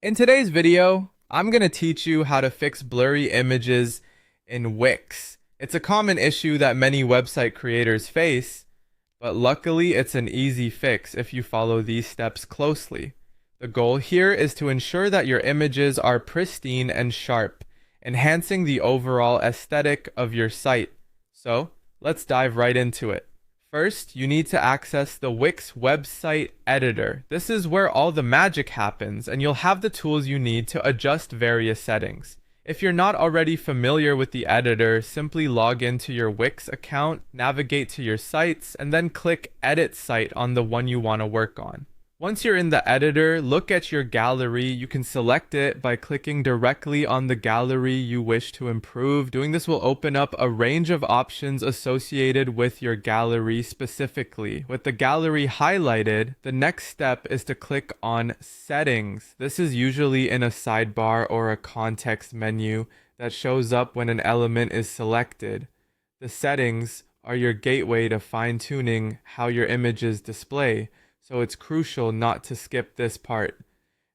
In today's video, I'm going to teach you how to fix blurry images in Wix. It's a common issue that many website creators face, but luckily it's an easy fix if you follow these steps closely. The goal here is to ensure that your images are pristine and sharp, enhancing the overall aesthetic of your site. So, let's dive right into it. First, you need to access the Wix website editor. This is where all the magic happens, and you'll have the tools you need to adjust various settings. If you're not already familiar with the editor, simply log into your Wix account, navigate to your sites, and then click Edit Site on the one you want to work on. Once you're in the editor, look at your gallery. You can select it by clicking directly on the gallery you wish to improve. Doing this will open up a range of options associated with your gallery specifically. With the gallery highlighted, the next step is to click on Settings. This is usually in a sidebar or a context menu that shows up when an element is selected. The settings are your gateway to fine-tuning how your images display, so it's crucial not to skip this part.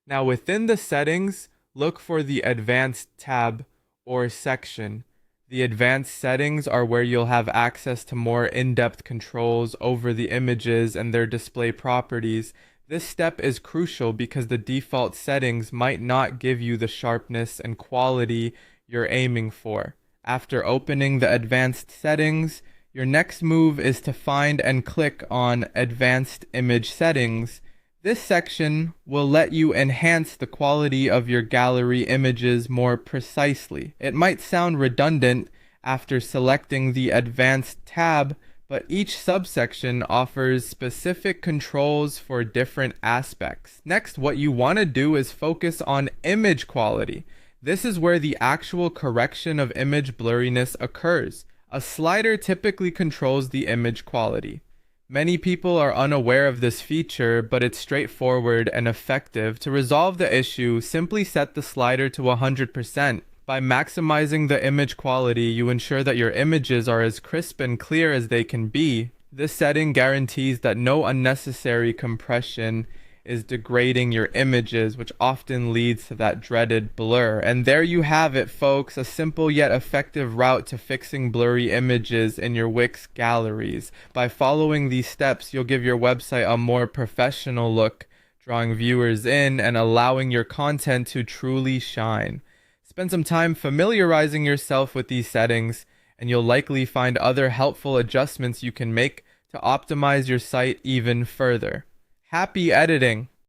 Now within the settings, look for the Advanced tab or section. The advanced settings are where you'll have access to more in-depth controls over the images and their display properties. This step is crucial because the default settings might not give you the sharpness and quality you're aiming for. After opening the advanced settings, your next move is to find and click on Advanced Image Settings. This section will let you enhance the quality of your gallery images more precisely. It might sound redundant after selecting the Advanced tab, but each subsection offers specific controls for different aspects. Next, what you want to do is focus on image quality. This is where the actual correction of image blurriness occurs. A slider typically controls the image quality. Many people are unaware of this feature, but it's straightforward and effective. To resolve the issue, simply set the slider to 100%. By maximizing the image quality, you ensure that your images are as crisp and clear as they can be. This setting guarantees that no unnecessary compression is degrading your images, which often leads to that dreaded blur. And there you have it, folks, a simple yet effective route to fixing blurry images in your Wix galleries. By following these steps, you'll give your website a more professional look, drawing viewers in and allowing your content to truly shine. Spend some time familiarizing yourself with these settings, and you'll likely find other helpful adjustments you can make to optimize your site even further. Happy editing!